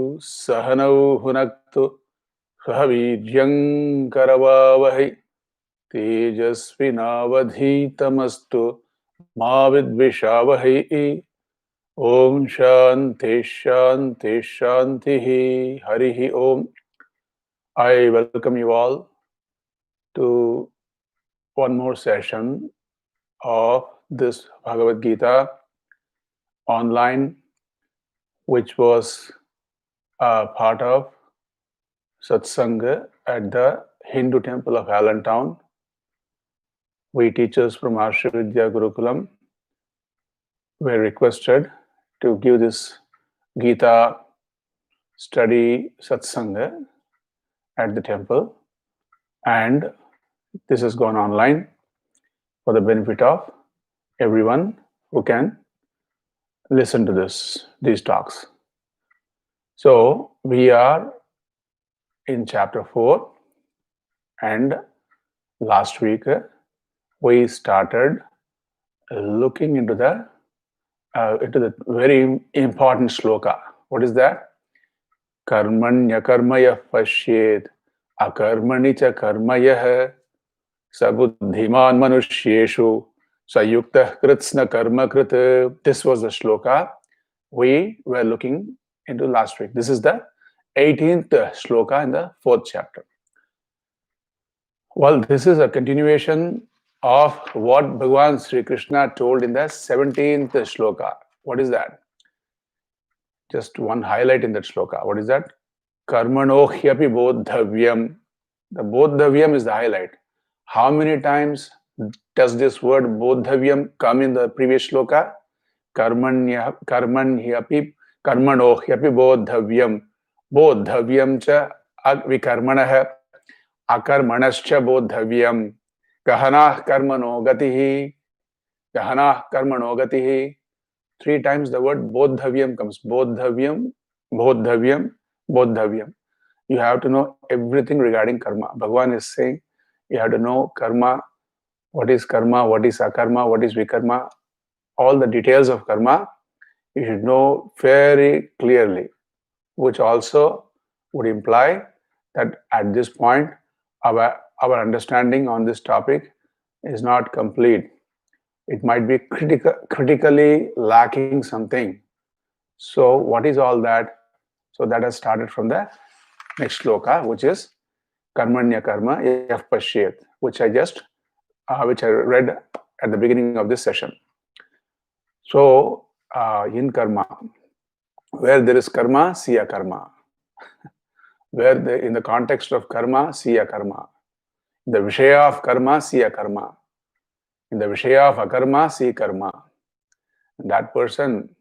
Sahanau hunaktu sahavidyam karavavahai tejasvinavadhitamastu ma vidvishavahai. Om Shanti Shanti Shanti Harihi Om. I welcome you all to one more session of this Bhagavad Gita online, which was a part of Satsanga at the Hindu temple of Allentown. We teachers from Arsha Vidya Gurukulam were requested to give this Gita study Satsanga at the temple, and this has gone online for the benefit of everyone who can listen to these talks. So we are in chapter 4, and last week we started looking into the very important shloka. What is that? Karmanya karmaya pashyet akarmani cha karmayah sabuddhiman manushyeshu sayuktah kritsna karma krit. This was the shloka we were looking into last week. This is the 18th shloka in the 4th chapter. Well, this is a continuation of what Bhagavan Sri Krishna told in the 17th shloka. What is that? Just one highlight in that shloka. What is that? Karmano hyapi bodhavyam. The bodhavyam is the highlight. How many times does this word bodhavyam come in the previous shloka? Karmano hyapi bodhavyam. Bodhavyam cha vikarmanah akarmanascha bodhavyam. Gahanah karmano gatihi. Gahanah karmano gatihi. 3 times the word bodhavyam comes. Bodhavyam, bodhavyam, bodhavyam. You have to know everything regarding karma. Bhagavan is saying you have to know karma, what is akarma, what is vikarma, all the details of karma you should know very clearly, which also would imply that at this point our understanding on this topic is not complete. It might be critically lacking something. So what is all that? So that has started from the next shloka, which is Karmanya karma yaf pashyet, which I read at the beginning of this session. So in karma, where there is karma, see a karma. In the context of karma, see a karma. In the vishaya of karma, see a karma. In the vishaya of akarma, see karma. And that person,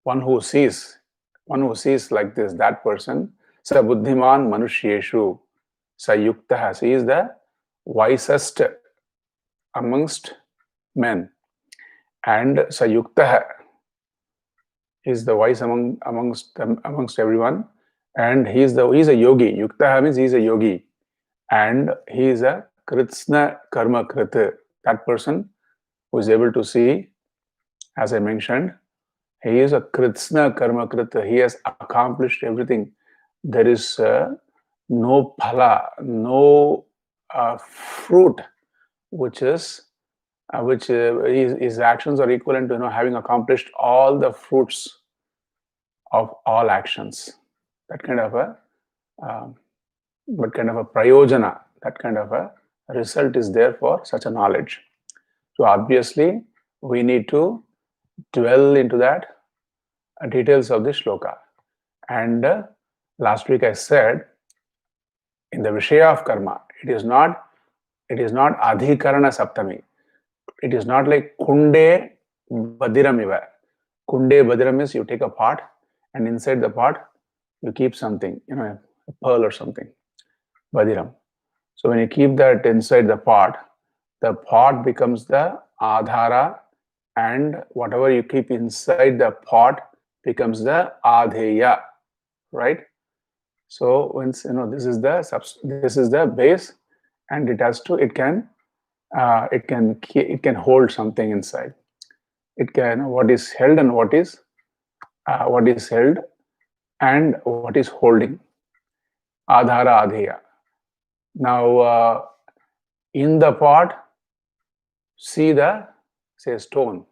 one who sees like this, that person, sa buddhiman manushyeshu, sa yuktah, he is the wisest amongst men. And sa yuktah is the wise amongst everyone. And he is a yogi. Yuktah means he is a yogi. And he is a kritsna karma krit. That person who is able to see, as I mentioned, he is a kritsna karma krit. He has accomplished everything. There is no phala, no fruit, which his actions are equivalent to having accomplished all the fruits of all actions. That kind of a prayojana, that kind of a result is there for such a knowledge. So obviously we need to dwell into that details of this shloka. And last week I said, in the vishaya of karma, it is not adhikarana saptami. It is not like kunde badiram iva. Kunde badiram is you take a pot and inside the pot you keep something, a pearl or something. Badiram. So when you keep that inside the pot becomes the adhara, and whatever you keep inside the pot becomes the adheya, right? So once this is the base, and it can hold something inside. It can, what is held and what is held and what is holding. Adhara, adheya. Now, in the pot, see the, say, stone.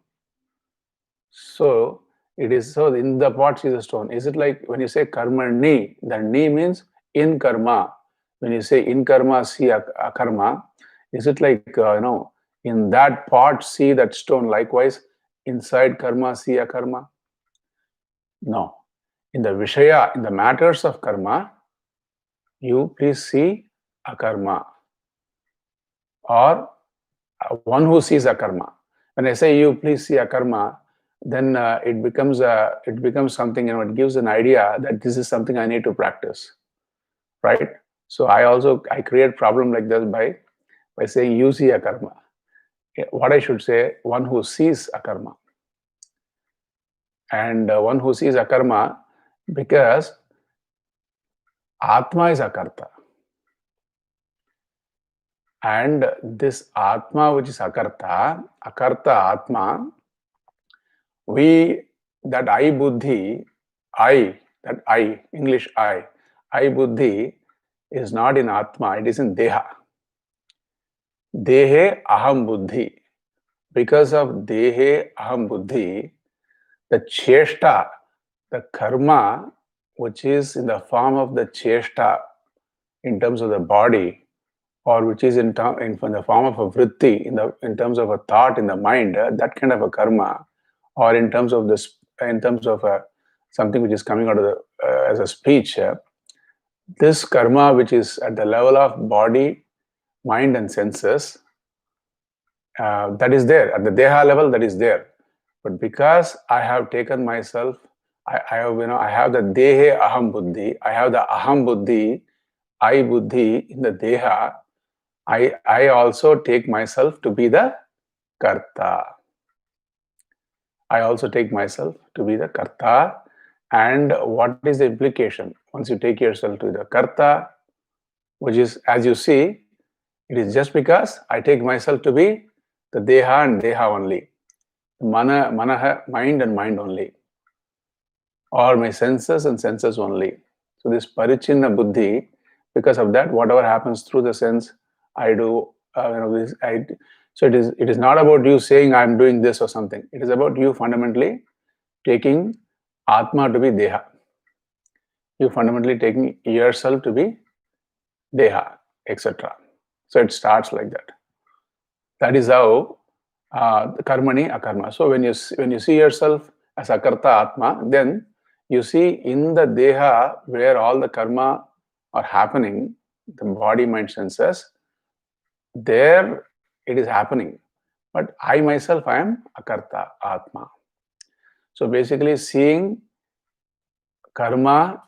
So it is, so in the pot see the stone. Is it like when you say karma ni, the ni means in karma. When you say in karma see akarma, is it like, in that pot see that stone? Likewise, inside karma see akarma? No. In the Vishaya, in the matters of karma, you please see akarma, or one who sees akarma. When I say you please see akarma, then it becomes something, it gives an idea that this is something I need to practice, right? So I create problem like this by saying you see akarma. What I should say, one who sees akarma. And one who sees akarma, because Atma is akarta. And this Atma, which is akarta Atma, that I buddhi, English I buddhi is not in Atma, it is in Deha. Dehe aham buddhi. Because of Dehe aham buddhi, the cheshta, the karma, which is in the form of the cheshta in terms of the body, or which is in the form of a vritti, in terms of a thought in the mind, that kind of a karma, or in terms of something which is coming out of as a speech, this karma, which is at the level of body, mind, and senses, that is there at the deha level. That is there, but because I have taken myself, I have the dehe aham buddhi. I have the aham buddhi, I buddhi in the deha. I also take myself to be the karta. I also take myself to be the karta. And what is the implication? Once you take yourself to the karta, which is, as you see, it is just because I take myself to be the deha and deha only. Manaha, mind and mind only. Or my senses and senses only. So this parichinna buddhi, because of that, whatever happens through the sense, I do, so it is not about you saying I'm doing this or something. It is about you fundamentally taking Atma to be Deha. You fundamentally taking yourself to be Deha, etc. So it starts like that. That is how karmani akarma. So when you see yourself as akarta Atma, then you see in the Deha where all the karma are happening, the body, mind, senses, there it is happening. But I myself, I am akarta Atma. So basically seeing karma,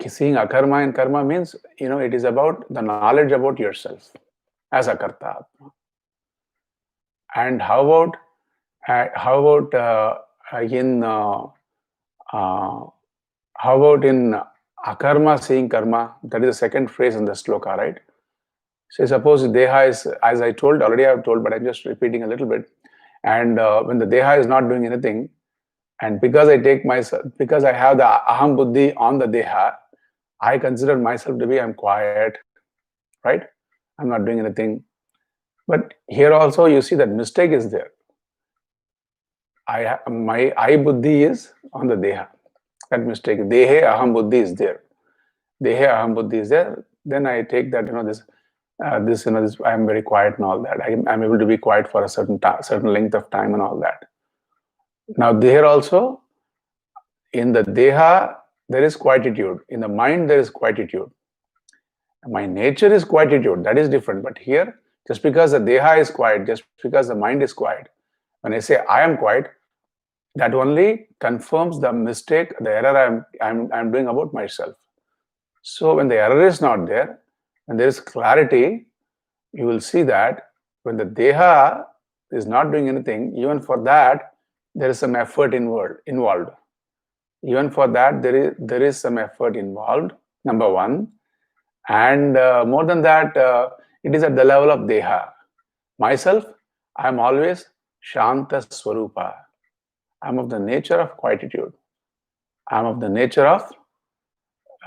seeing akarma and karma means, it is about the knowledge about yourself as akarta Atma. And how about in akarma seeing karma? That is the second phrase in the sloka, right? So suppose Deha is, as I told already, I have told, but I'm just repeating a little bit. And when the Deha is not doing anything, and because I have the aham buddhi on the Deha, I consider myself to be, I'm quiet, right? I'm not doing anything. But here also you see that mistake is there. My I buddhi is on the Deha. That mistake. Dehe aham buddhi is there. Dehe aham buddhi is there. Then I take that, this I am very quiet and all that. I'm able to be quiet for a certain length of time and all that. Now there also, in the Deha, there is quietude. In the mind, there is quietude. My nature is quietude. That is different. But here, just because the Deha is quiet, just because the mind is quiet, when I say I am quiet, that only confirms the mistake, the error I'm doing about myself. So when the error is not there, when there is clarity, you will see that when the Deha is not doing anything, even for that, there is some effort involved. Even for that, there is some effort involved, number one. And more than that, it is at the level of Deha. Myself, I am always Shanta Swarupa. I am of the nature of quietude. I am of the nature of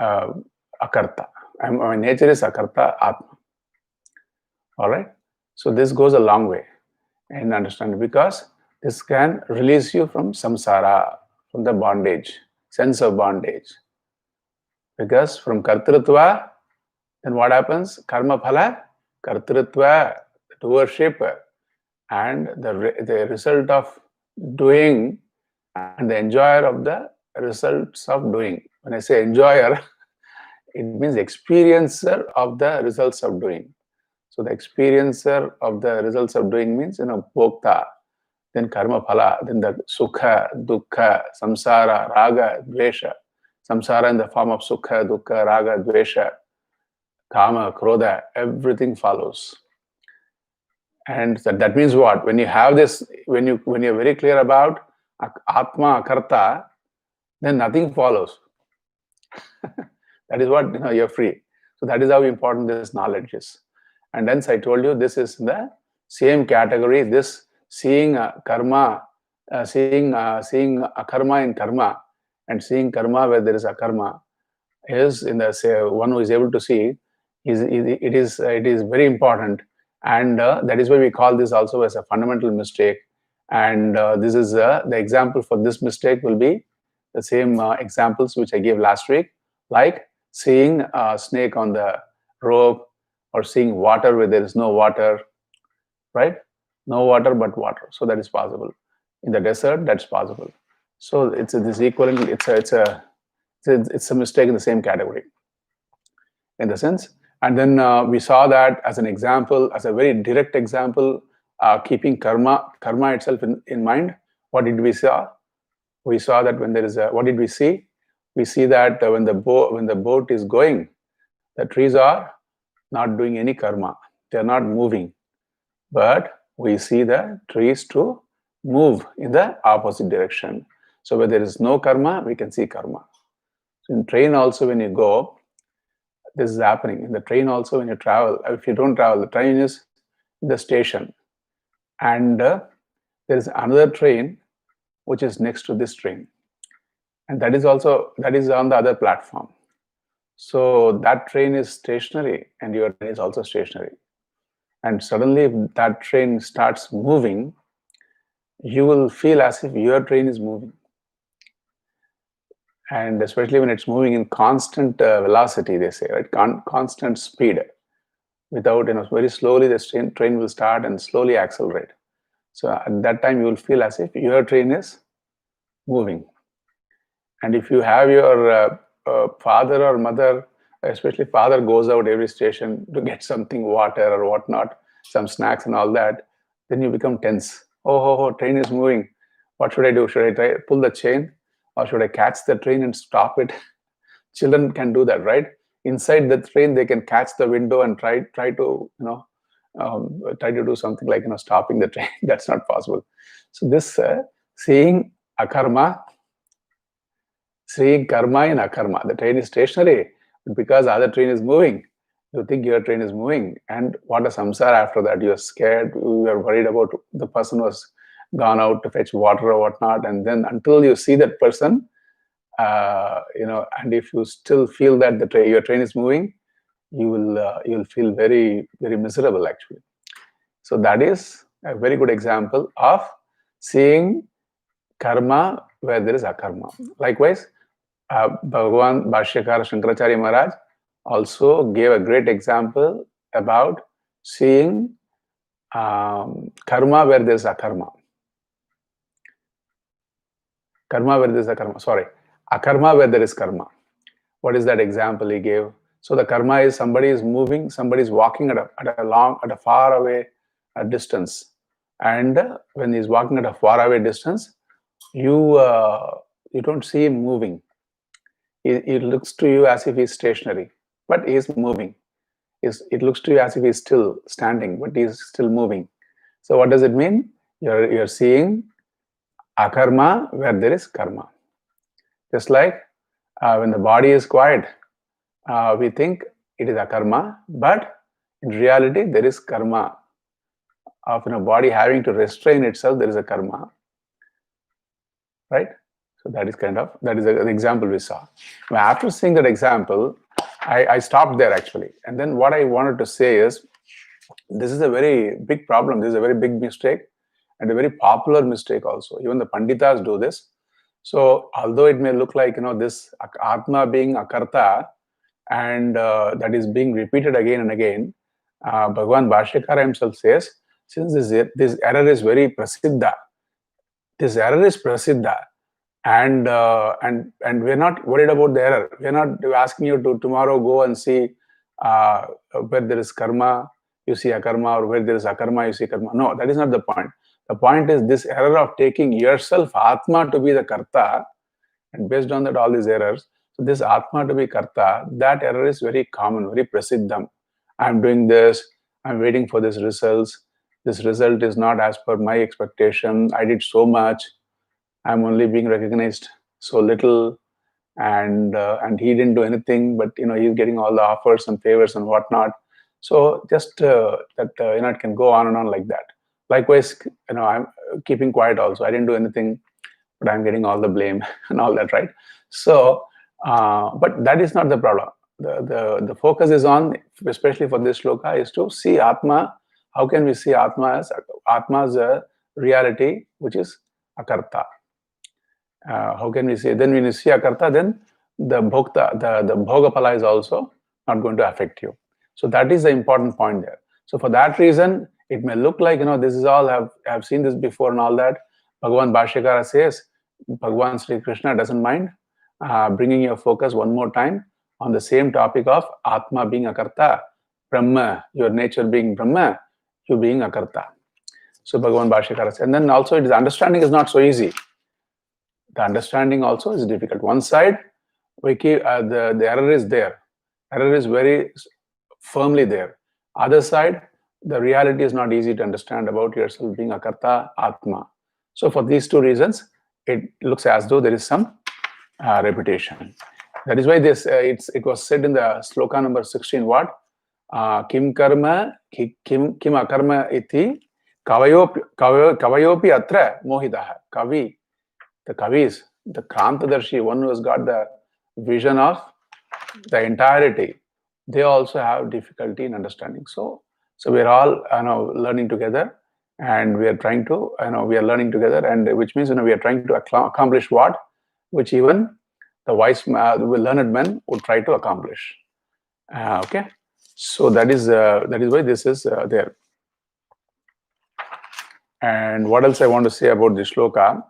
akarta. My nature is akarta, atma. All right. So this goes a long way in understanding, because this can release you from samsara, from the bondage, sense of bondage. Because from kartrutva, then what happens? Karma phala, kartrutva, doership, and the result of doing, and the enjoyer of the results of doing. When I say enjoyer, it means experiencer of the results of doing. So the experiencer of the results of doing means, bhokta, then karma phala, then the sukha, dukkha, samsara, raga, dvesha. Samsara in the form of sukha, dukkha, raga, dvesha, kama, krodha, everything follows. And that means what? When you have this, when you're very clear about atma, akarta, then nothing follows. That is what, you're free. So that is how important this knowledge is. And hence I told you, this is the same category. This seeing karma, seeing akarma in karma, and seeing karma where there is akarma, is in the one who is able to see. It is very important, and that is why we call this also as a fundamental mistake. And this is the example for this mistake will be the same examples which I gave last week, like seeing a snake on the rope, or seeing water where there is no water, right? No water but water. So that is possible. In the desert, that's possible. So it's this equivalent. It's a mistake in the same category, in the sense. And then we saw that as an example, as a very direct example, keeping karma itself in mind. What did we saw? We saw that when there is a, what did we see? We see that when the boat is going, the trees are not doing any karma. They are not moving. But we see the trees to move in the opposite direction. So where there is no karma, we can see karma. So in train also, when you go, this is happening. In the train also, when you travel, if you don't travel, the train is in the station. And there is another train which is next to this train. And that is on the other platform. So that train is stationary and your train is also stationary. And suddenly, if that train starts moving, you will feel as if your train is moving. And especially when it's moving in constant velocity, they say, right? Constant speed. Without, very slowly the train will start and slowly accelerate. So at that time, you will feel as if your train is moving. And if you have your father or mother, especially father, goes out every station to get something, water or whatnot, some snacks and all that, then you become tense. Oh, train is moving. What should I do? Should I try pull the chain, or should I catch the train and stop it? Children can do that, right? Inside the train, they can catch the window and try to try to do something like stopping the train. That's not possible. So this seeing akarma, seeing karma in akarma. The train is stationary, but because the other train is moving, you think your train is moving. And what a samsara after that. You're scared, you are worried about the person who has gone out to fetch water or whatnot. And then until you see that person, and if you still feel that your train is moving, you'll feel very, very miserable actually. So that is a very good example of seeing karma where there is akarma. Likewise, Bhagavan Bhashyakara Shankaracharya Maharaj also gave a great example about seeing karma where there is akarma. Karma where there is a karma. Sorry, akarma where there is karma. What is that example he gave? So the karma is somebody is moving, somebody is walking at a far away distance, and when he's walking at a far away distance, you don't see him moving. It looks to you as if he's stationary, but he is moving. It looks to you as if he's still standing, but he's still moving. So what does it mean? You're seeing akarma where there is karma. Just like when the body is quiet, we think it is akarma, but in reality there is karma of body having to restrain itself. There is a karma, right? So that is an example we saw. Now, after seeing that example, I stopped there actually. And then what I wanted to say is, this is a very big problem. This is a very big mistake and a very popular mistake also. Even the Panditas do this. So although it may look like, this Atma being Akarta, and that is being repeated again and again, Bhagavan Bhashyakara himself says, since this error is very prasiddha, this error is prasiddha, and we're not worried about the error. We're not asking you to tomorrow go and see where there is karma, you see akarma, or where there is akarma, you see karma. No, that is not the point. The point is this error of taking yourself, Atma, to be the karta, and based on that, all these errors. So this Atma to be karta, that error is very common, very prasiddham. I'm doing this, I'm waiting for this results. This result is not as per my expectation. I did so much. I'm only being recognized so little, and he didn't do anything, but he's getting all the offers and favors and whatnot. So just it can go on and on like that. Likewise, I'm keeping quiet also. I didn't do anything, but I'm getting all the blame and all that, right? So, but that is not the problem. The focus is on, especially for this shloka, is to see Atma. How can we see Atma as a reality which is akarta? How can we say? Then when you see akarta, then the bhokta, the bhogapala is also not going to affect you. So that is the important point there. So for that reason, it may look like, this is all, I've seen this before and all that. Bhagavan Bhashyakara says, Bhagavan Sri Krishna doesn't mind bringing your focus one more time on the same topic of Atma being akarta, Brahma, your nature being Brahma, you being akarta. So Bhagavan Bhashyakara says, and then also his understanding is not so easy. The understanding also is difficult. One side, we keep the error is there. Error is very firmly there. Other side, the reality is not easy to understand about yourself being akarta, Atma. So for these two reasons, it looks as though there is some repetition. That is why this it was said in the sloka number 16. What? Kim karma, kim akarma iti kavayopi atra mohitaha. Kavi. The Kavis, the Krantadarshi, one who has got the vision of the entirety, they also have difficulty in understanding. So we're all learning together, and we are trying to we are learning together, and which means we are trying to accomplish what, which even the wise learned men would try to accomplish. Okay, so that is why this is there. And what else I want to say about this shloka?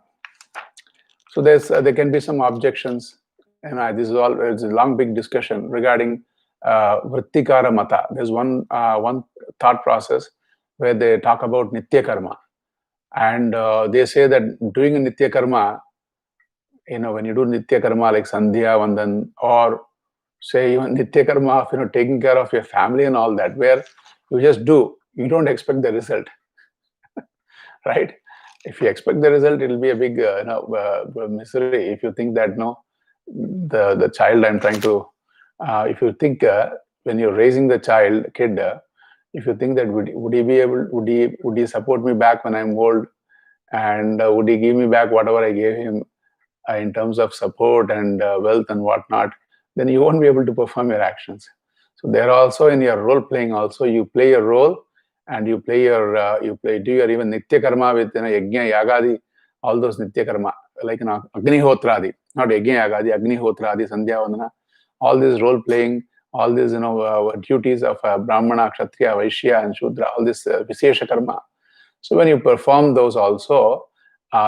So there can be some objections, and it's a long, big discussion regarding Vrittikara Mata. There's one thought process where they talk about Nitya Karma, and they say that doing a Nitya Karma, when you do Nitya Karma like Sandhya Vandan, or say even Nitya Karma of taking care of your family and all that, where you just do, you don't expect the result, right? If you expect the result, it will be a big misery. If you think that the child I'm trying to, if you think when you're raising the kid, if you think that would he support me back when I'm old, and would he give me back whatever I gave him in terms of support and wealth and whatnot, then you won't be able to perform your actions. So there also in your role playing also, you play your role, and you do your even Nitya Karma with Yajna, Yagadi, all those Nitya Karma, like Agnihotradi, not Yajna, Yagadi, Agnihotradi, Sandhya Vandana, all this role playing, all these duties of Brahmana, Kshatriya, Vaishya, and Shudra, all this Vishesha Karma. So when you perform those also,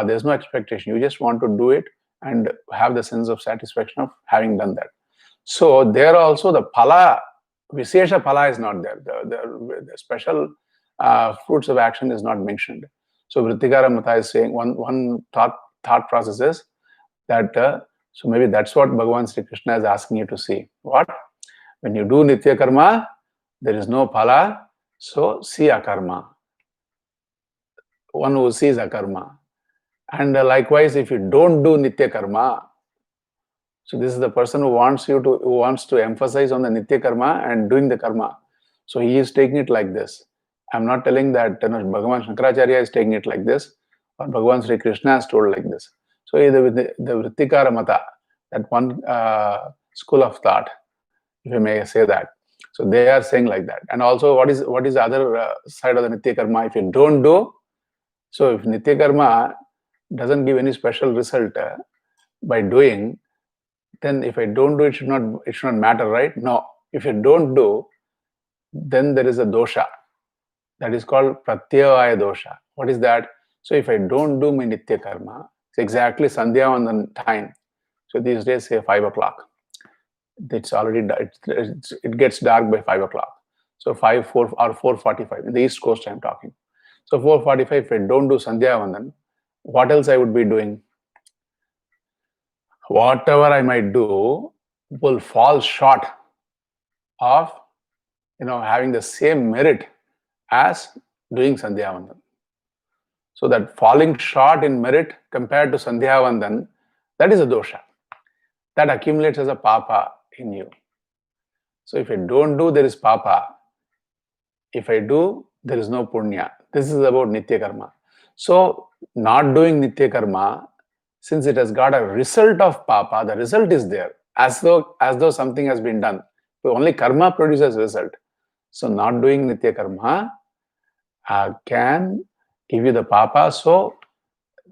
there's no expectation. You just want to do it and have the sense of satisfaction of having done that. So there also the pala, Vishesha pala is not there. The special fruits of action is not mentioned. So Vrittikara Mata is saying one thought process is that so maybe that's what Bhagavan Sri Krishna is asking you to see. What? When you do Nitya Karma, there is no pala, so see akarma. One who sees akarma. And likewise, if you don't do Nitya Karma, so this is the person who wants to emphasize on the Nitya Karma and doing the karma. So he is taking it like this. I'm not telling that Bhagavan Shankaracharya is taking it like this, or Bhagavan Sri Krishna has told like this. So the Vrittikara Mata, that one school of thought, if you may say that. So they are saying like that. And also, what is the other side of the Nitya Karma? If you don't do, so if Nitya Karma doesn't give any special result by doing, then if I don't do, it should not matter, right? No. If you don't do, then there is a dosha. That is called pratyavaya dosha. What is that? So if I don't do my Nitya Karma, it's exactly Sandhya on the time. So these days, say 5 o'clock. It's already it gets dark by 5 o'clock. So 5, 4 or 4:45 in the East Coast I'm talking. So 4:45, if I don't do Sandhya Vandan, what else I would be doing? Whatever I might do will fall short of having the same merit as doing Sandhya Vandan. So that falling short in merit compared to Sandhya Vandan, that is a dosha. That accumulates as a papa in you. So if I don't do, there is papa. If I do, there is no punya. This is about Nitya Karma. So not doing Nitya Karma, since it has got a result of papa, the result is there, as though something has been done. So only karma produces result. So not doing Nitya Karma can give you the papa, so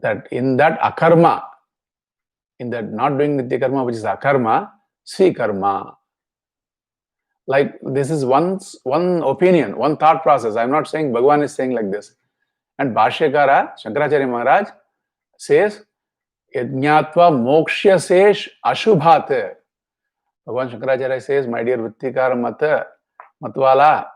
that in that akarma, in that not doing Nitya Karma, which is akarma, see karma. Like this is one opinion, one thought process. I'm not saying Bhagavan is saying like this. And Bhashyakara, Shankaracharya Maharaj says, Yajñatva mokshasesh ashubhat. Bhagavan Shankaracharya says, my dear Vrittikara Matwala,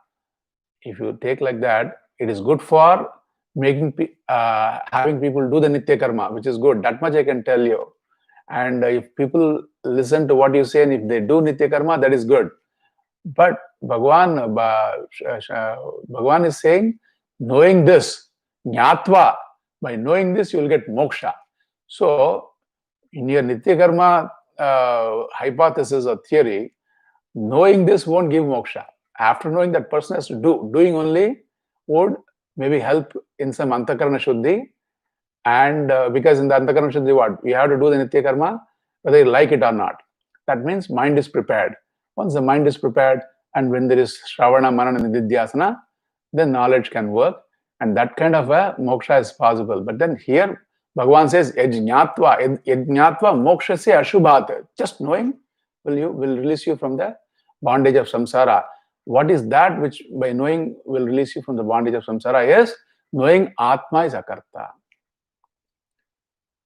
if you take like that, it is good for making having people do the Nitya Karma, which is good. That much I can tell you. And if people listen to what you say and if they do Nitya Karma, that is good. But Bhagavan is saying, knowing this, jnatva, by knowing this, you will get moksha. So, in your Nitya Karma hypothesis or theory, knowing this won't give moksha. After knowing, that person has to do. Doing only would maybe help in some antakarana shuddhi. And because in the antakarana shuddhi, what? We have to do the Nitya Karma, whether you like it or not. That means mind is prepared. Once the mind is prepared, and when there is Shravana, Manana, Nididhyasana, then knowledge can work, and that kind of a moksha is possible. But then here, Bhagavan says, Yajñatva moksha se ashubhat. Just knowing will release you from the bondage of samsara. What is that which by knowing will release you from the bondage of samsara? Yes, knowing Atma is akarta.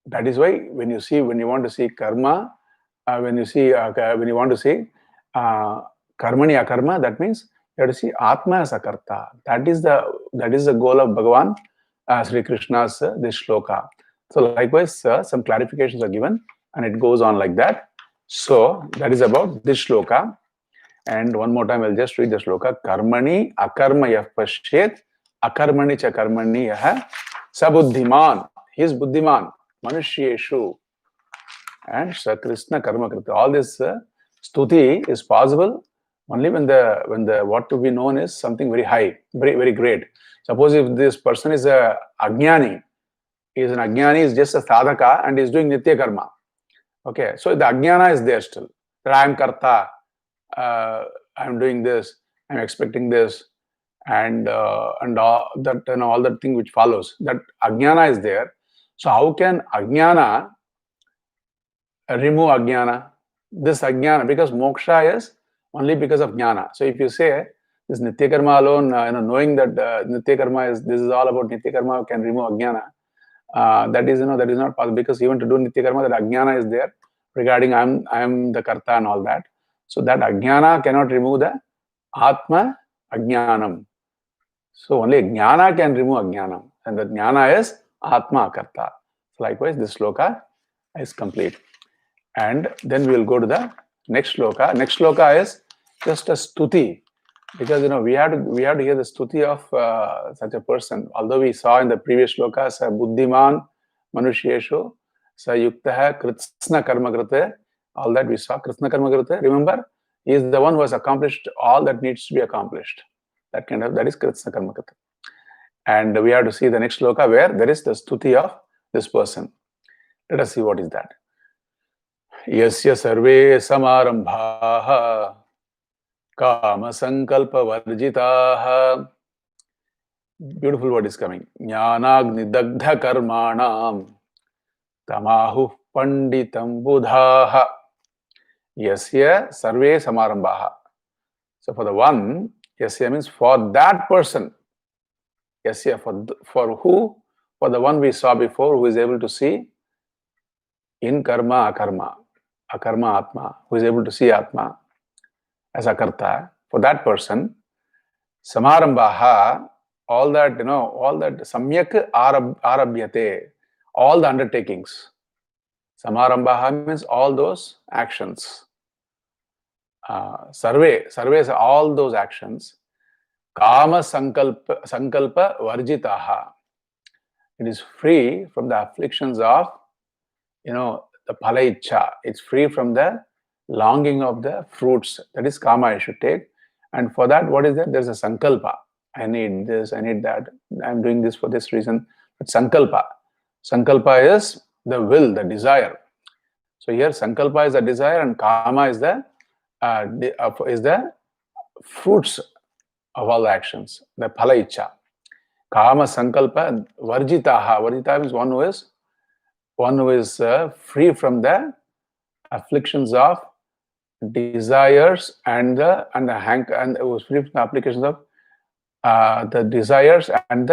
That is why when you want to see karma, when you want to see karmani akarma, that means you have to see Atma as akarta. That is the goal of Bhagavan, Sri Krishna's this shloka. So likewise, some clarifications are given, and it goes on like that. So that is about this shloka. And one more time, I'll just read the shloka. Karmani akarma yah pashyet, akarmani cha karmani yah sabuddhiman. He is buddhiman. Manushyeshu. And Krishna karma krita. All this stuti is possible only when the what to be known is something very high, very, very great. Suppose if this person is a ajnani, is just a sadhaka and is doing nitya karma. Okay, so the ajnana is there still. That I am karta, I am doing this, I am expecting this, and all that thing which follows. That ajnana is there. So how can ajnana remove ajnana? This ajnana, because moksha is only because of jnana. So if you say this nitya karma alone, knowing that nitya karma this is all about nitya karma can remove ajnana, that is not possible, because even to do nitya karma, that ajnana is there regarding I am the karta and all that. So that ajnana cannot remove the atma ajnanam. So only jnana can remove ajnanam, and the jnana is atma akarta. So likewise, this shloka is complete. And then we will go to the next shloka. Next shloka is just a stuti, because we have to hear the stuti of such a person. Although we saw in the previous shloka, sa buddhiman manushyeshu sa yuktaha kritsna karma krite, all that we saw. Kritsna karma krite, remember, he is the one who has accomplished all that needs to be accomplished. That is kritsna karma krite. And we have to see the next shloka where there is the stuti of this person. Let us see what is that. Yasya sarve samarambhaha kama sankalpa varjitaha. Beautiful word is coming. Jnanagni dagdha karmanam tamahu panditam budhaha. Yasya sarve samarambhaha. So for the one, yasya means for that person. Yasya, for who? For the one we saw before, who is able to see in karma, akarma, akarma, atma, who is able to see atma as akarta. For that person, samarambhaha, all that, all that samyak arabhyate, all the undertakings. Samarambhaha means all those actions. Sarve, all those actions. Kama sankalpa varjitaha. It is free from the afflictions of, the phalaicha. It's free from the longing of the fruits. That is kama I should take. And for that, what is that? There's a sankalpa. I need this, I need that. I'm doing this for this reason. But sankalpa. Sankalpa is the will, the desire. So here sankalpa is the desire and kama is the fruits of all actions, the phalaicha. Kama sankalpa varjitaha. Varjita means one who is free from the afflictions of desires and was free from the applications of the desires and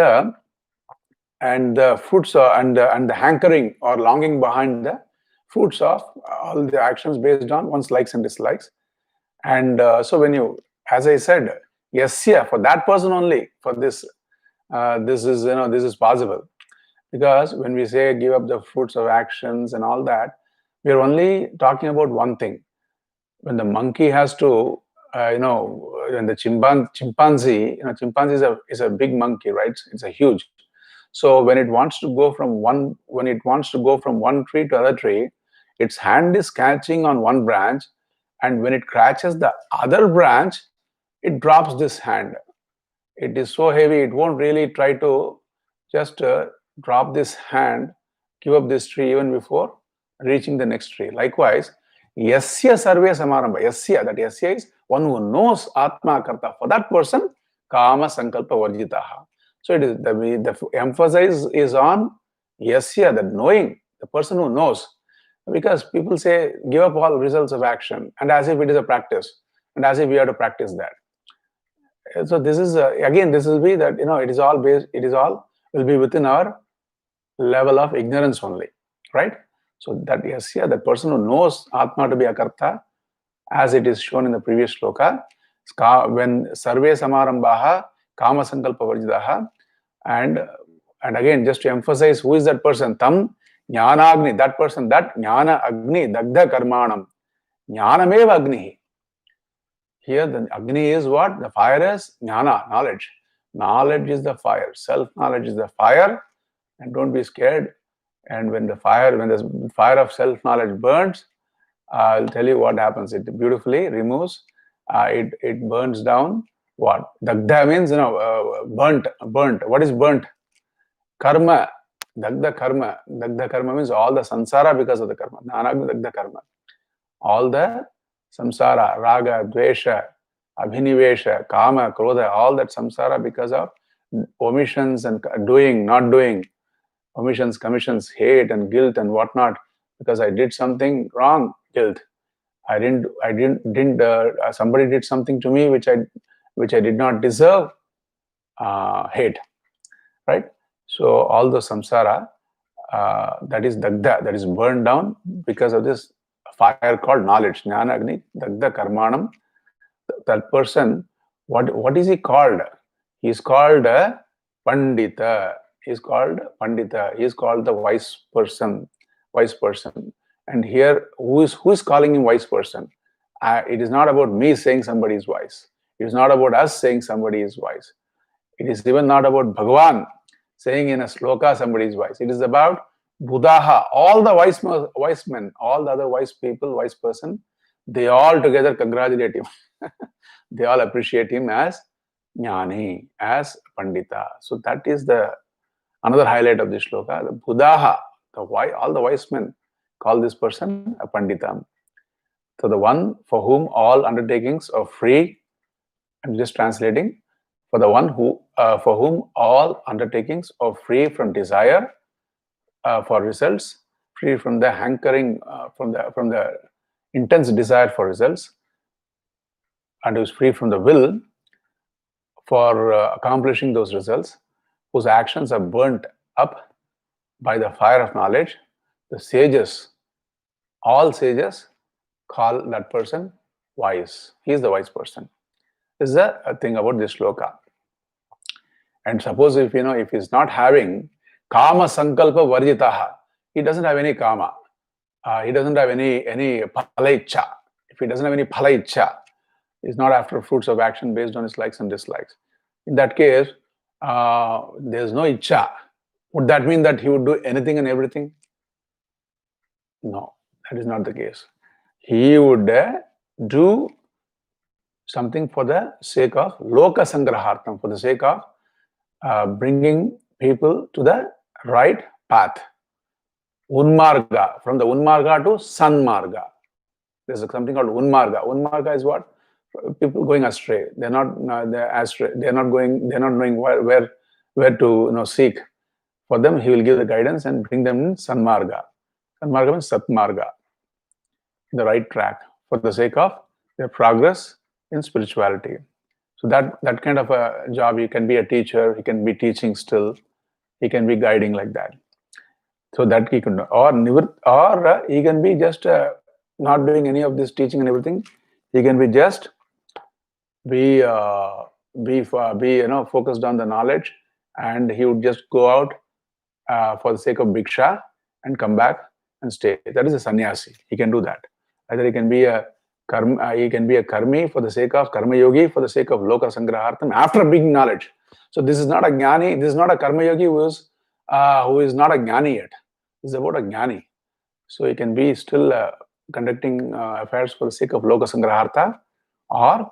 the fruits and the hankering or longing behind the fruits of all the actions based on one's likes and dislikes. And so when you, as I said, yasya, for that person only, for this, this is possible. Because when we say give up the fruits of actions and all that, we are only talking about one thing. When the monkey has to, when the chimpanzee, chimpanzee is a big monkey, right? It's a huge. So when it wants to go from one tree to other tree, its hand is catching on one branch, and when it catches the other branch, it drops this hand. It is so heavy, it won't really try to just drop this hand, give up this tree even before reaching the next tree. Likewise, yasya sarve samarambha. Yasya, that yasya is one who knows atma karta. For that person, kama sankalpa varjitaha. So it is the emphasis is on yasya, that knowing, the person who knows. Because people say give up all results of action, and as if it is a practice, and as if we have to practice that. So this is again, this will be that it is all will be within our level of ignorance only, right? So that yasya, the person who knows atma to be akarta, as it is shown in the previous shloka, when sarve samarambhaha kama sankalpa varjidaha, and again, just to emphasize, who is that person? Tam jnana agni, that person, that jnana agni dagdha karmanam, jnanameva agni. Here the agni is what? The fire is jnana, knowledge. Knowledge is the fire. Self-knowledge is the fire. And don't be scared. And when the fire of self-knowledge burns, I'll tell you what happens. It beautifully removes, it burns down what? Dagdha means, burnt. What is burnt? Karma. Dagdha karma. Dagdha karma means all the samsara because of the karma. Jnanagni dagdha karma. All the samsara, raga, dvesha, abhinivesha, kama, krodha, all that samsara because of omissions and doing, not doing, omissions, commissions, hate and guilt and whatnot, because I did something wrong, guilt. Somebody did something to me which I did not deserve, hate, right? So all the samsara, that is dagdha, that is burned down because of this fire called knowledge. Jnana agni dagdha karmanam. That person, what is he called? He is called pandita. He is called pandita. He is called the wise person. And here, who is calling him wise person? It is not about me saying somebody is wise. It is not about us saying somebody is wise. It is even not about Bhagavan saying in a sloka somebody is wise. It is about Buddha, all the wise men, all the other wise people, wise person, they all together congratulate him. They all appreciate him as Jnani, as Pandita. So that is the another highlight of this shloka. The Buddha, All the wise men call this person a Pandita. So the one for whom all undertakings are free, I'm just translating, for the one for whom all undertakings are free from desire for results, free from the hankering, from the intense desire for results, and who is free from the will for accomplishing those results, whose actions are burnt up by the fire of knowledge. The sages, all sages, call that person wise. He is the wise person. This is a thing about this shloka. And suppose if he's not having kama sankalpa varjitaha, he doesn't have any kama. He doesn't have any phalaicha. If he doesn't have any phalaicha, he's not after fruits of action based on his likes and dislikes. In that case, there's no icha. Would that mean that he would do anything and everything? No, that is not the case. He would do something for the sake of loka sangrahartam, for the sake of bringing people to the right path. Unmarga, from the unmarga to sanmarga. There's something called unmarga. Unmarga is what? People going astray. They're astray. They're not knowing where to seek. For them, he will give the guidance and bring them in sanmarga. Sanmarga means satmarga, the right track, for the sake of their progress in spirituality. So that kind of a job, he can be a teacher, he can be teaching still, he can be guiding like that. So that he can, or he can be just not doing any of this teaching and everything. He can be just be focused on the knowledge, and he would just go out for the sake of bhiksha and come back and stay. That is a sannyasi. He can do that. Either he can be a karmi for the sake of karma yogi, for the sake of loka sangrahartam after bringing knowledge. So this is not a jnani. This is not a karma yogi who is not a jnani yet. This is about a jnani. So he can be still conducting affairs for the sake of loka sangraharta, or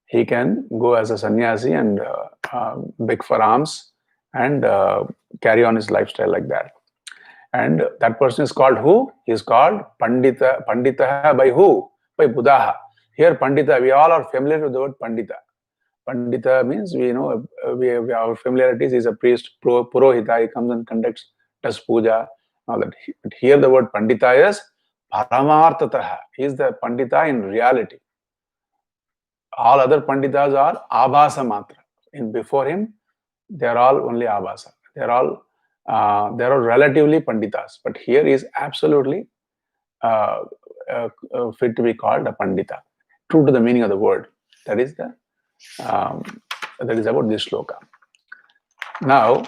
he can go as a sannyasi and beg for alms and carry on his lifestyle like that. And that person is called who? He is called Pandita. Pandita by who? By Buddha. Here Pandita, we all are familiar with the word Pandita. Pandita means we our familiarities. He is a priest, Purohita. He comes and conducts, does puja, all that. But here the word Pandita is Paramartataha. He is the Pandita in reality. All other Panditas are Abhasa Matra. Before him, they are all only Abhasa. They are all relatively Panditas. But here he is absolutely fit to be called a Pandita, true to the meaning of the word. That is about this shloka. Now,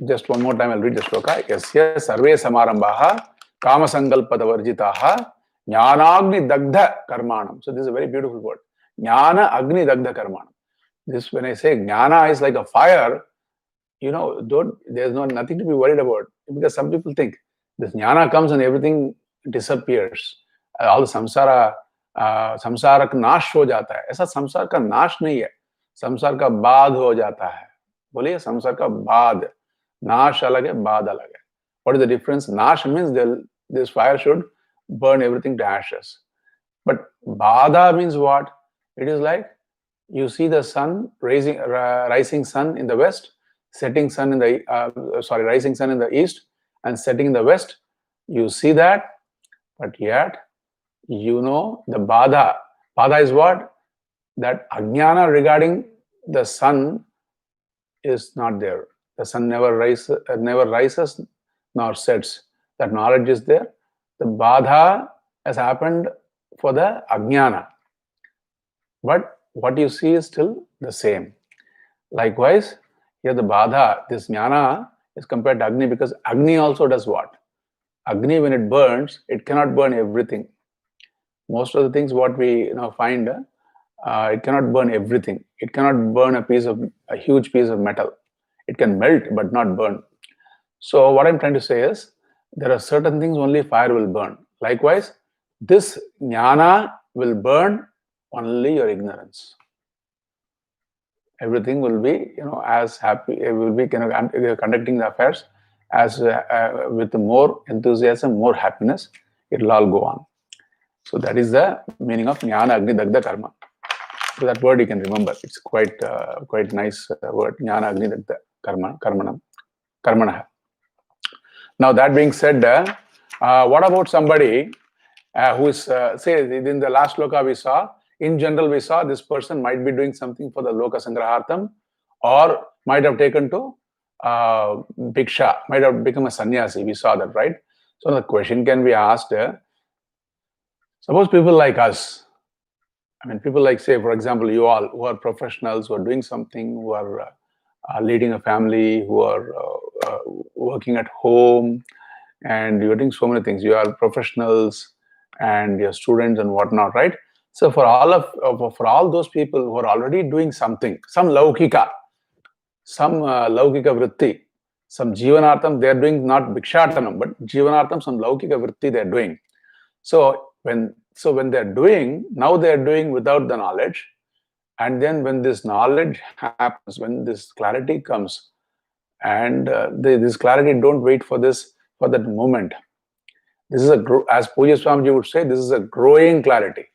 just one more time I'll read the shloka. Yasya sarve samarambaha kama sankalpada varjitaha jnanagni dagdha karmanam. So this is a very beautiful word. Jnana agni dagdha karmanam. This, when I say jnana is like a fire, there's nothing to be worried about, because some people think this jnana comes and everything disappears. All the samsara का नाश हो जाता है. ऐसा संसार का नाश नहीं है, संसार का बाध हो जाता है. बोलिए, संसार का बाध, नाश अलग है, बाध अलग है. What is the difference? Nash means this fire should burn everything to ashes. But badha means what? It is like you see the sun rising sun in the west, setting sun in the rising sun in the east and setting in the west. You see that, but yet the badha. Badha is what? That ajnana regarding the sun is not there. The sun never rises nor sets. That knowledge is there. The badha has happened for the ajnana. But what you see is still the same. Likewise, here the badha, this jnana, is compared to Agni, because Agni also does what? Agni, when it burns, it cannot burn everything. Most of the things what we find, it cannot burn everything. It cannot burn a huge piece of metal. It can melt but not burn. So what I'm trying to say is, there are certain things only fire will burn. Likewise, this jnana will burn only your ignorance. Everything will be, as happy. It will be conducting the affairs as with more enthusiasm, more happiness, it will all go on. So that is the meaning of Jnana Agni Dagda Karma. So that word you can remember. It's quite nice word. Jnana Agni Dagda Karmana. Now that being said, what about somebody who is, say, in the last loka we saw, in general we saw this person might be doing something for the Loka Sangrahartham, or might have taken to Bhiksha, might have become a sannyasi. We saw that, right? So the question can be asked, suppose people like us, I mean, people like, say, for example, you all who are professionals, who are doing something, who are leading a family, who are working at home, and you're doing so many things. You are professionals and your students and whatnot, right? So for all those people who are already doing something, some laukika vritti, some jivanartham, they are doing not bhikshatanam, but jivanartham, some laukika vritti they are doing. So when they're doing, now they're doing without the knowledge. And then when this knowledge happens, when this clarity comes, and this clarity, don't wait for that moment. This is as Pujya Swamiji would say, this is a growing clarity.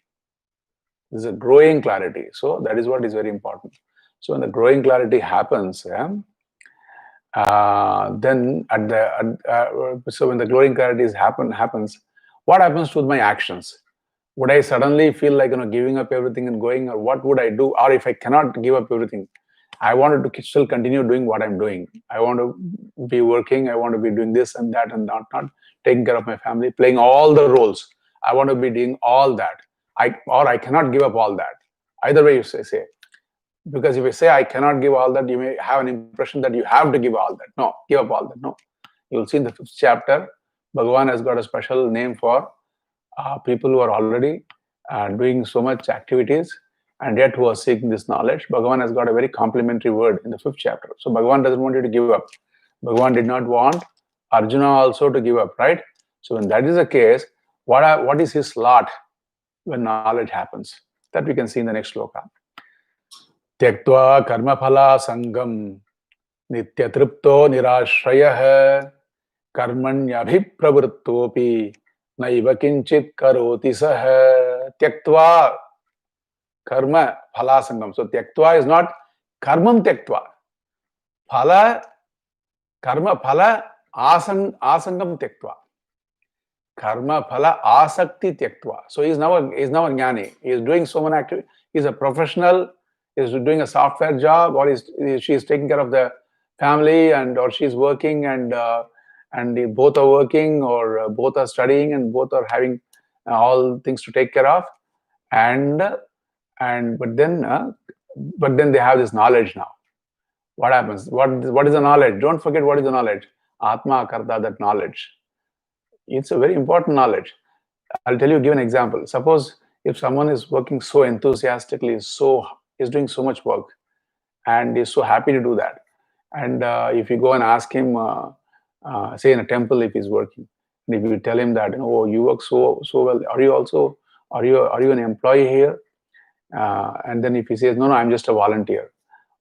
This is a growing clarity. So that is what is very important. So when the growing clarity happens, then so when the growing clarity happens, what happens to my actions? Would I suddenly feel like giving up everything and going, or what would I do? Or if I cannot give up everything, I wanted to still continue doing what I'm doing. I want to be working. I want to be doing this and that and not taking care of my family, playing all the roles. I want to be doing all that. I cannot give up all that. Either way you say. Because if you say I cannot give all that, you may have an impression that you have to give all that. No, give up all that. No. You'll see in the 5th chapter, Bhagavan has got a special name for people who are already doing so much activities and yet who are seeking this knowledge. Bhagavan has got a very complimentary word in the 5th chapter. So Bhagavan doesn't want you to give up. Bhagavan did not want Arjuna also to give up, right? So when that is the case, what is his lot when knowledge happens? That we can see in the next sloka. Tyaktva karma phala sangam nitya tripto nirashrayah karmanyabhipravrittopi naiva kinchit karoti sah. Tyaktva karma phala sangam. So tyaktva is not karmam tyaktva. Phala, karma phala asangam tyaktva. Karma phala asakti tyaktva. So he's now a jnani. He is doing so many activities. He's a professional. He's doing a software job, or she's taking care of the family, or she's working, and both are working, or both are studying, and both are having all things to take care of. But then they have this knowledge now. What happens? What is the knowledge? Don't forget what is the knowledge. Atma Karta, that knowledge. It's a very important knowledge. I'll give an example. Suppose if someone is working so enthusiastically, is doing so much work, and is so happy to do that. And if you go and ask him, say in a temple, if he's working, and if you tell him that, oh, you work so well, are you an employee here? And then if he says, no, I'm just a volunteer.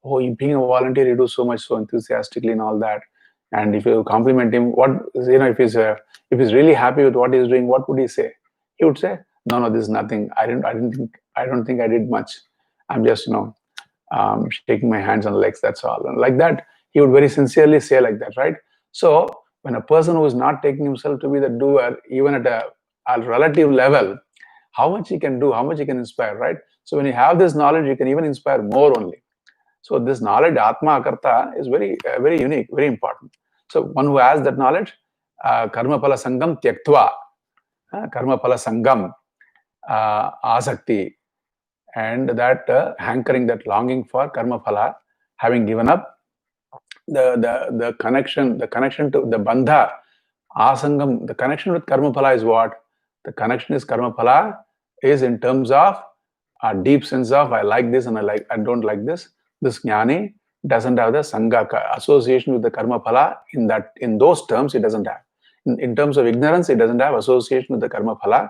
Oh, you being a volunteer, you do so much, so enthusiastically and all that. And if you compliment him, if he's really happy with what he's doing, what would he say? He would say, no, this is nothing. I don't think I did much. I'm just, shaking my hands and legs, that's all. And like that, he would very sincerely say like that, right? So when a person who is not taking himself to be the doer, even at a relative level, how much he can do, how much he can inspire, right? So when you have this knowledge, you can even inspire more only. So this knowledge, Atma Akarta, is very unique, very important. So one who has that knowledge, karma phala sangam tyaktva, karma phala sangam, asakti, and that hankering, that longing for karma phala, having given up, the connection to the bandha, asangam, the connection with karma phala is what? The connection is karma phala is in terms of a deep sense of I like this and I don't like this. This jnani doesn't have the sangha association with the karma phala in those terms. It doesn't have. In terms of ignorance, it doesn't have association with the karma phala,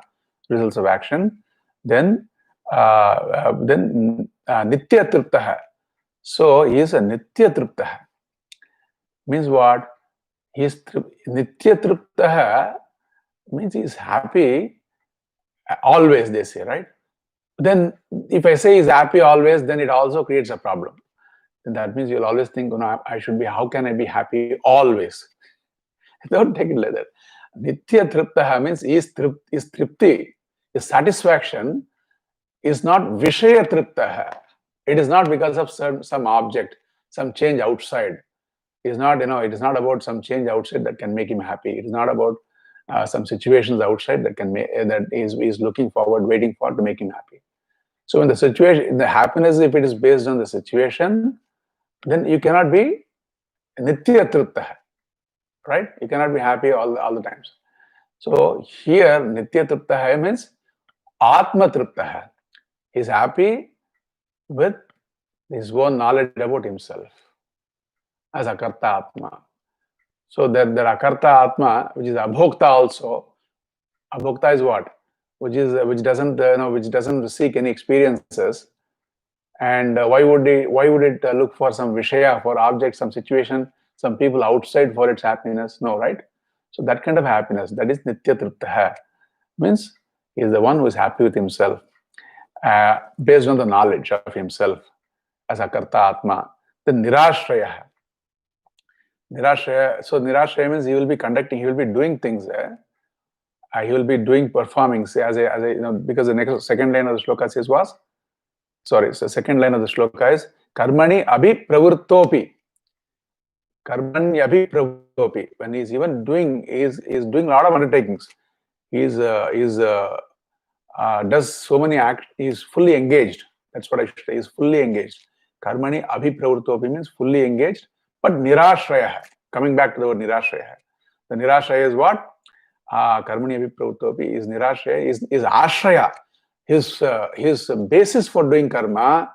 results of action. Then nitya triptah. So he is a nitya triptah. Means what? He is Nitya Triptaha means he is happy always, they say, right? Then if I say he's happy always, then it also creates a problem. Then that means you'll always think, I should be, how can I be happy always? Don't take it like that. Nitya Triptaha means is tripti, is satisfaction is not Vishaya Triptaha. It is not because of some object, some change outside. It is not, it is not about some change outside that can make him happy. It is not about some situations outside that can make that is looking forward, waiting for to make him happy. So in the situation, the happiness, if it is based on the situation, then you cannot be Nitya Triptaha, right? You cannot be happy all the times. So here, Nitya Triptaha means Atma Triptaha. He is happy with his own knowledge about himself as Akarta Atma. So there Akarta Atma, which is Abhokta also. Abhokta is what? Which doesn't seek any experiences. And why would it look for some Vishaya, for object, some situation, some people outside for its happiness? No, right? So that kind of happiness, that is Nitya Triptaha. Means he is the one who is happy with himself, based on the knowledge of himself as Akarta Atma. Then Nirashraya. So Nirashraya means he will be doing things. He will be performing. Because the second line of the shloka says was, so second line of the shloka is Karmani Abhi Pravurtopi. Karmani Abhi Pravurtopi. When he is even doing, is doing a lot of undertakings. He does so many acts. He is fully engaged. That's what I should say. He is fully engaged. Karmani Abhi Pravurtopi means fully engaged, but Nirashraya. Coming back to the word Nirashraya. The Nirashraya is what? Karmani Abhi Pravurtopi is Nirashraya, is Ashraya. His basis for doing karma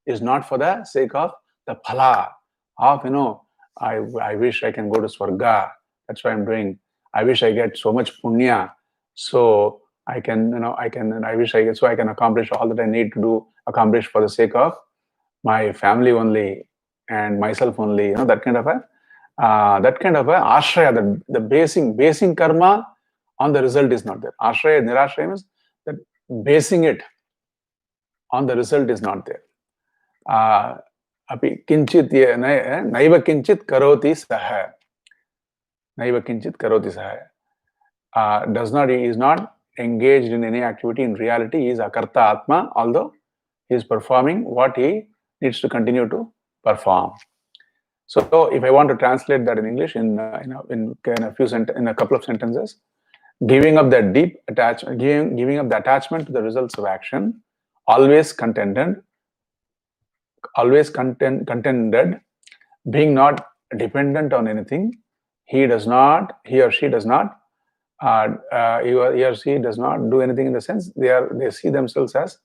is not for the sake of the phala of, I wish I can go to Swarga. That's why I'm doing. I wish I get so much punya. So I can, I wish I get, so I can accomplish all that I need to accomplish for the sake of my family only and myself only. That kind of a ashraya, the basing karma on the result is not there. Ashraya, nirashraya means that basing it on the result is not there. Api kinchit naiva kinchit karoti saha. Naiva kinchit karoti saha. He is not engaged in any activity. In reality, he is akarta atma, although he is performing what he needs to continue to perform. So if I want to translate that in English in a couple of sentences, giving up that deep attachment, giving up the attachment to the results of action, always contented, being not dependent on anything. He or she does not do anything in the sense they see themselves as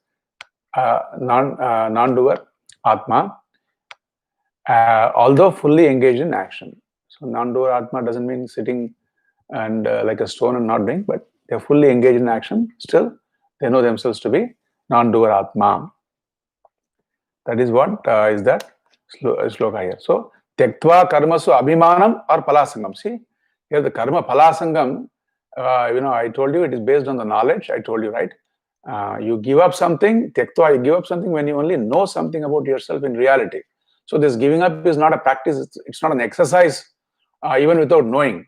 non-doer, Atma, although fully engaged in action. So non-doer Atma doesn't mean sitting and like a stone and not doing, but they're fully engaged in action. Still, they know themselves to be non-doer Atma. That is what is that shloka here. So, Tyaktva karmasu abhimanam or palasangam. See, here the karma palasangam, I told you it is based on the knowledge. I told you, right? You give up something, Tyaktva, you give up something when you only know something about yourself in reality. So, this giving up is not a practice, it's not an exercise, even without knowing.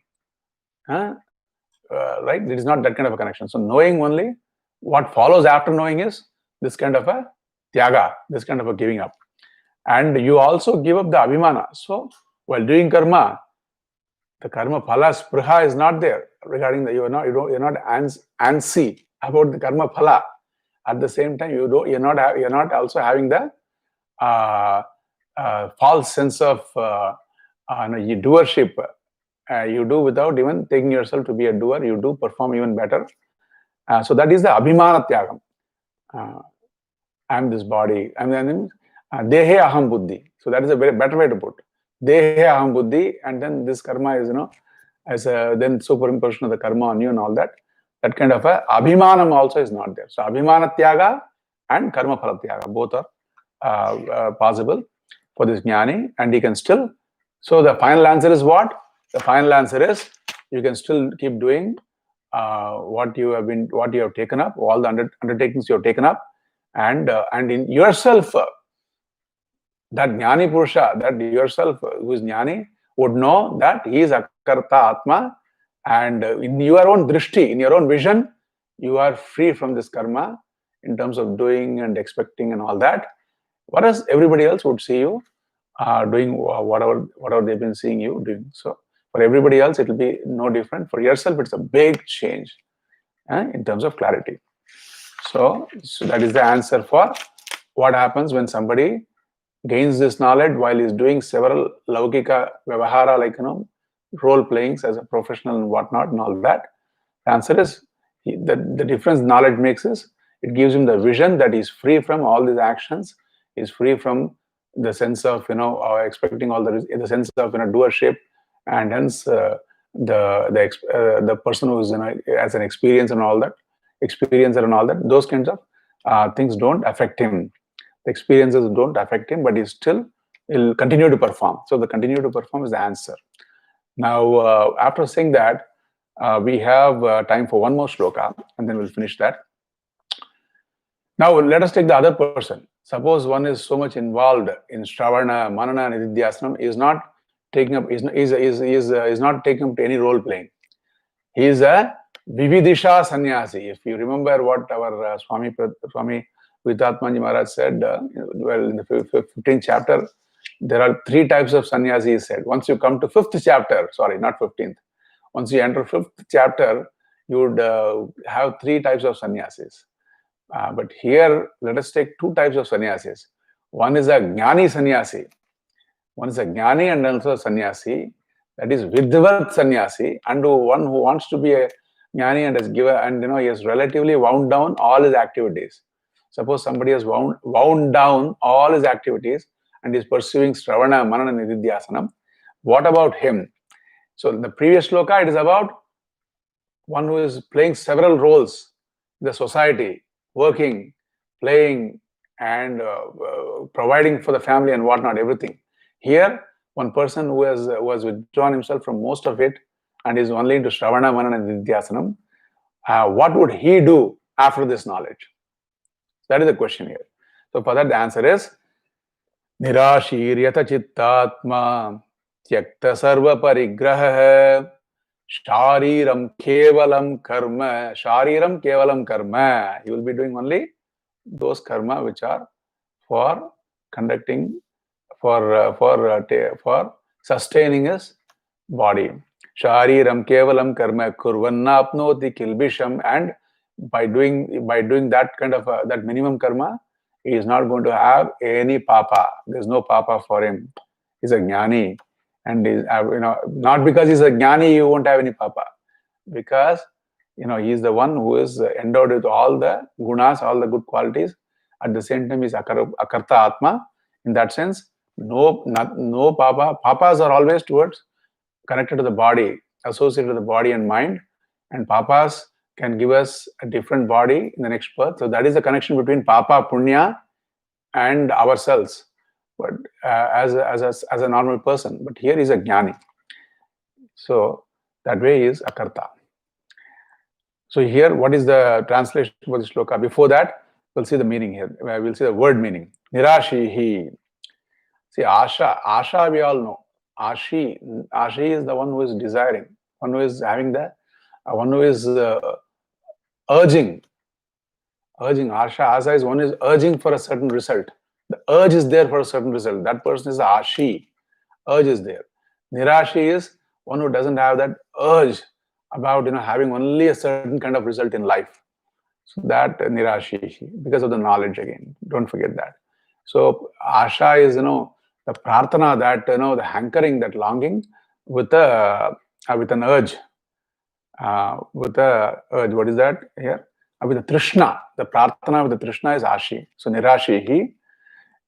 Right? It is not that kind of a connection. So, knowing only, what follows after knowing is this kind of a tyaga, this kind of a giving up. And you also give up the abhimana. So, while doing karma, the karma phala spriha is not there regarding you're not antsy about the karma phala. At the same time, you're not also having the false sense of doership. You do without even taking yourself to be a doer. You do perform even better. So that is the abhimana tyagam. I'm this body. And then dehe aham buddhi. So that is a very better way to put. Dehe aham buddhi, and then this karma is as a then superimposition of the karma on you and all that. That kind of a abhimanam also is not there. So abhimana tyaga and karma phala tyaga both are possible for this jnani, and he can still. So the final answer is what? The final answer is you can still keep doing what you have taken up, all the undertakings you have taken up, and in yourself, that Jnani Purusha, that yourself who is Jnani, would know that he is Akarta Atma, and in your own drishti, in your own vision, you are free from this karma in terms of doing and expecting and all that. Whereas everybody else would see you doing whatever they've been seeing you doing. So for everybody else, it will be no different. For yourself, it's a big change in terms of clarity. So that is the answer for what happens when somebody gains this knowledge while he's doing several laukika vyavahara, like role playings as a professional and whatnot and all that. The answer is the difference knowledge makes is it gives him the vision that he's free from all these actions, is free from the sense of expecting all the sense of doership, and hence the person who is as an experiencer and all that, those kinds of things don't affect him. The experiences don't affect him, but he'll continue to perform. So the continue to perform is the answer. Now, after saying that, we have time for one more shloka, and then we'll finish that. Now, let us take the other person. Suppose one is so much involved in Shravana, Manana, Nididhyasanam, is not taking up, is not taking up to any role playing. He is a Vividisha sannyasi. If you remember what our Swami Vitatmanji Maharaj said, in the 15th chapter, there are 3 types of sannyasi, he said. Once you come to 5th chapter, sorry, not 15th. Once you enter 5th chapter, you would have 3 types of sannyasis. But here, let us take 2 types of sannyasis. One is a Jnani sannyasi. One is a Jnani and also a sannyasi. That is Vidvat sannyasi, and one who wants to be a Jnani and has given, and he has relatively wound down all his activities. Suppose somebody has wound down all his activities and is pursuing Shravana, Manana, Nididhyasanam. What about him? So in the previous shloka, it is about one who is playing several roles in the society, working, playing, and providing for the family and whatnot, everything. Here, one person who was withdrawn himself from most of it and is only into Shravana, Manana, and Nididhyasanam, what would he do after this knowledge? That is the question here. So for that, the answer is Nirashiryata Chittatma Tyakta Sarva Parigraha Shariram Kevalam Karma. Shariram Kevalam Karma. You will be doing only those karma which are for conducting, for sustaining his body. Shariram Kevalam Karma Kurvannapnoti Kilbisham. And by doing that kind of that minimum karma, he is not going to have any papa. There's no papa for him. He's a jnani, and not because he's a jnani you won't have any papa, because he is the one who is endowed with all the gunas, all the good qualities. At the same time, he's akarta atma. In that sense, no papa. Papas are always connected to the body, associated with the body and mind, and papas can give us a different body in the next birth. So that is the connection between Papa, Punya, and ourselves. But as a normal person, but here is a Jnani. So that way he is Akarta. So here, what is the translation for the shloka? Before that, we'll see the meaning here. We'll see the word meaning. Nirashihi. See, Asha we all know. Ashi is the one who is desiring, one who is having one who is urging. Asha is one who is urging for a certain result. The urge is there for a certain result. That person is Ashi. Urge is there. Nirashi is one who doesn't have that urge about having only a certain kind of result in life. So that Nirashi, because of the knowledge again. Don't forget that. So Asha is the prarthana, that the hankering, that longing with an urge. With a urge. What is that here? With the Trishna. The prarthana with the Trishna is Ashi. So Nirashihi.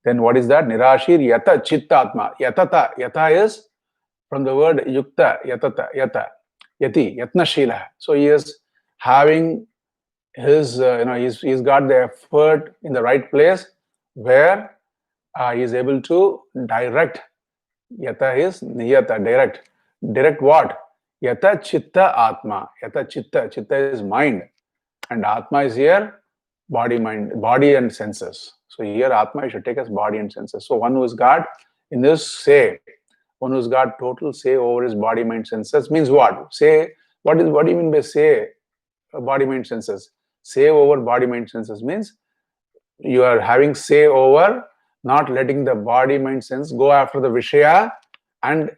Then what is that? Nirashir Yata Chittatma. Yata is from the word Yukta, Yata. Yati, Yatnashila. So he is having his, he's got the effort in the right place where he is able to direct. Yata is Niyata, direct. direct what? Yata chitta atma. Yata chitta. Chitta is mind. And atma is here body, mind, body and senses. So here atma you should take as body and senses. So one who is God in this say, one who's got total say over his body, mind, senses means what? Say, what do you mean by say body, mind, senses? Say over body, mind, senses means you are having say over not letting the body, mind, sense go after the Vishaya and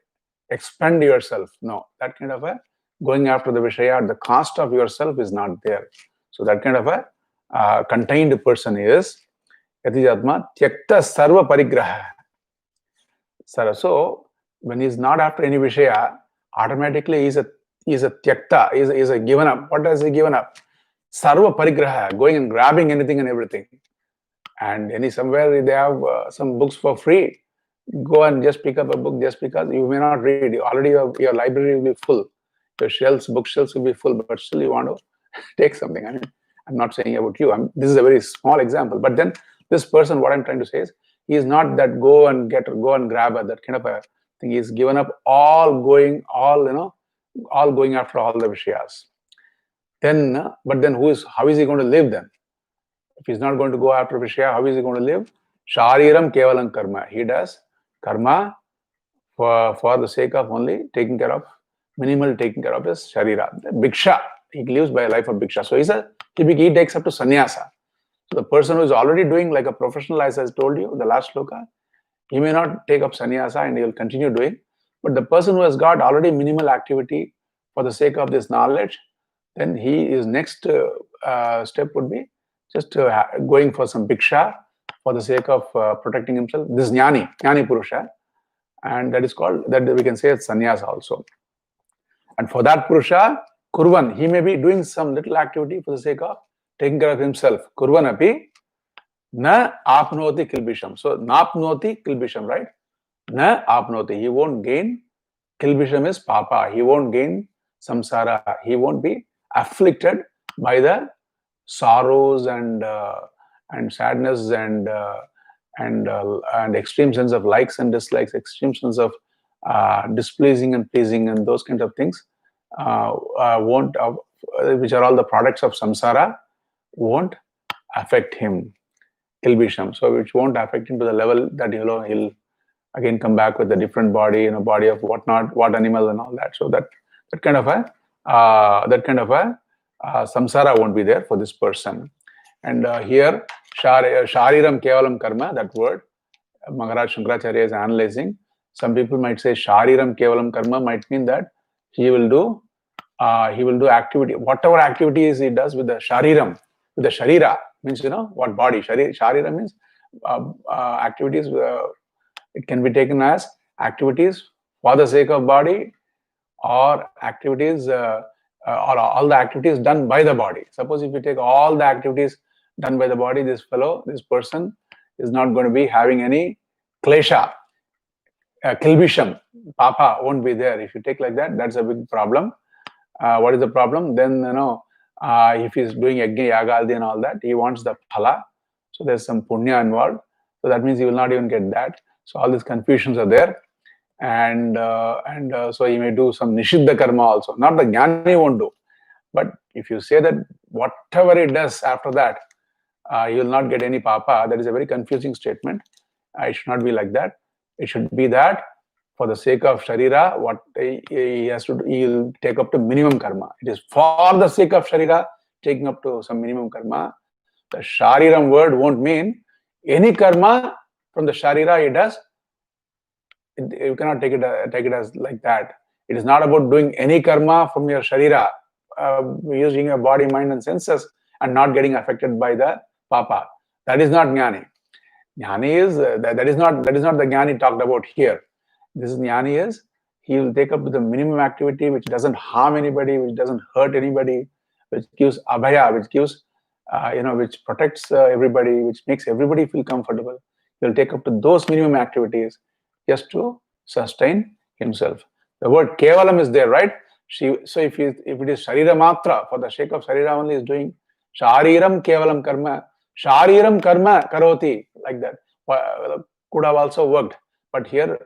expend yourself. No, that kind of a going after the Vishaya at the cost of yourself is not there. So that kind of a contained person is Yatijatma Tyakta Sarva Parigraha. So when he's not after any Vishaya, automatically he's a Tyakta, he's a given up. What does he given up? Sarva Parigraha, going and grabbing anything and everything. And somewhere they have some books for free. Go and just pick up a book just because you may not read. Already your library will be full. Your bookshelves will be full, but still you want to take something. I mean, I'm not saying about you. This is a very small example. But then this person, what I'm trying to say is, he is not that go and grab that kind of a thing. He's given up all going after all the Vishayas. But then how is he going to live then? If he's not going to go after Vishaya, how is he going to live? Shariram kevalam karma. He does karma for the sake of only minimal taking care of his sharira. Bhiksha. He lives by a life of bhiksha. So he takes up to sannyasa. So the person who is already doing like a professional, as I told you, the last shloka, he may not take up sannyasa and he will continue doing. But the person who has got already minimal activity for the sake of this knowledge, then his next step would be just going for some bhiksha for the sake of protecting himself. This jnani purusha, and that we can say it's sannyasa also. And for that purusha, kurvan, he may be doing some little activity for the sake of taking care of himself. Kurvan api na apnoti kilbisham. So napnoti kilbisham, right? Na apnoti. He won't gain. Kilbisham is papa. He won't gain samsara. He won't be afflicted by the sorrows and sadness and extreme sense of likes and dislikes, extreme sense of displeasing and pleasing, and those kind of things which are all the products of samsara, won't affect him. Kilbisham. So which won't affect him to the level that he'll again come back with a different body, body of what animal and all that. So that kind of a samsara won't be there for this person. And here shariram kevalam karma, that word Maharaj Shankaracharya is analyzing. Some people might say shariram kevalam karma might mean that he will do activity, whatever activities he does with the shariram, with the sharira, means what body. Sharira means activities. It can be taken as activities for the sake of body, or activities or all the activities done by the body. Suppose if you take all the activities done by the body, this person is not going to be having any klesha, kilbisham, papa won't be there. If you take like that, that's a big problem. What is the problem? Then if he's doing yajna, yaga, and all that, he wants the phala. So there's some punya involved. So that means he will not even get that. So all these confusions are there. And so he may do some nishiddha karma also. Not the jnani won't do. But if you say that whatever he does after that, he will not get any papa, that is a very confusing statement. It should not be like that. It should be that for the sake of sharira, what he has to do, he will take up to minimum karma. It is for the sake of sharira, taking up to some minimum karma. The shariram word won't mean any karma from the sharira he does. You cannot take it as like that. It is not about doing any karma from your sharira, using your body, mind, and senses, and not getting affected by the papa. That is not jnani. Jnani is that is not the jnani talked about here. This is jnani is he will take up the minimum activity which doesn't harm anybody, which doesn't hurt anybody, which gives abhaya, which gives which protects everybody, which makes everybody feel comfortable. He will take up to those minimum activities just to sustain himself. The word kevalam is there, right? So if it is sharira matra, for the sake of sharira only, is doing shariram kevalam karma, shariram karma karoti, like that. Could have also worked, but here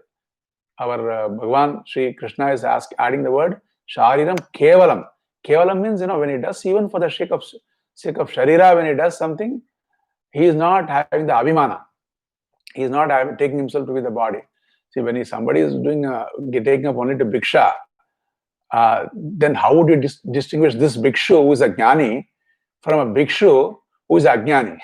our Bhagavan Sri Krishna is adding the word Shariram Kevalam. Kevalam means, when he does, even for the sake of Sharira, when he does something, he is not having the Abhimana. He is not taking himself to be the body. See, when somebody is taking up only to Bhiksha, then how would you distinguish this Bhikshu who is a Jnani from a Bhikshu who is Ajnani?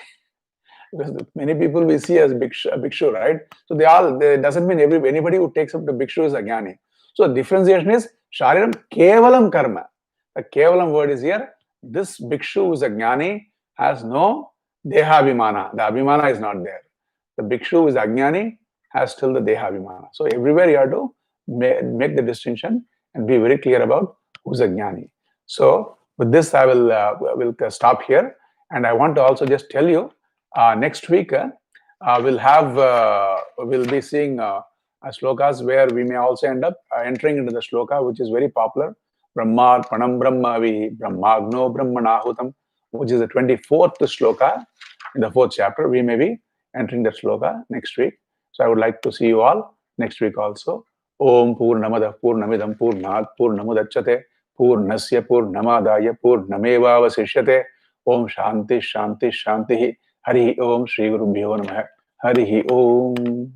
Because many people we see as bhikshu, right? So they doesn't mean anybody who takes up the bhikshu is a jnani. So the differentiation is shariram kevalam karma. The kevalam word is here. This bhikshu who is a jnani has no dehabhimana. The abhimana is not there. The bhikshu who is ajnani has still the dehabhimana. So everywhere you have to make the distinction and be very clear about who's a jnani. So with this, I will stop here, and I want to also just tell you. Next week, we'll be seeing slokas where we may also end up entering into the shloka, which is very popular. Brahma Panam Brahmavi Brahmagno Brahmanahutam, which is the 24th shloka in the 4th chapter. We may be entering that shloka next week. So I would like to see you all next week also. Om Purnamada Purnamidam Purnat Purnamudachyate Purnasya Purnamadaya Purnameva Vasishyate. Om Shanti Shanti Shanti. Hari Om Shri Gurubhyo Namaha. Hari Om.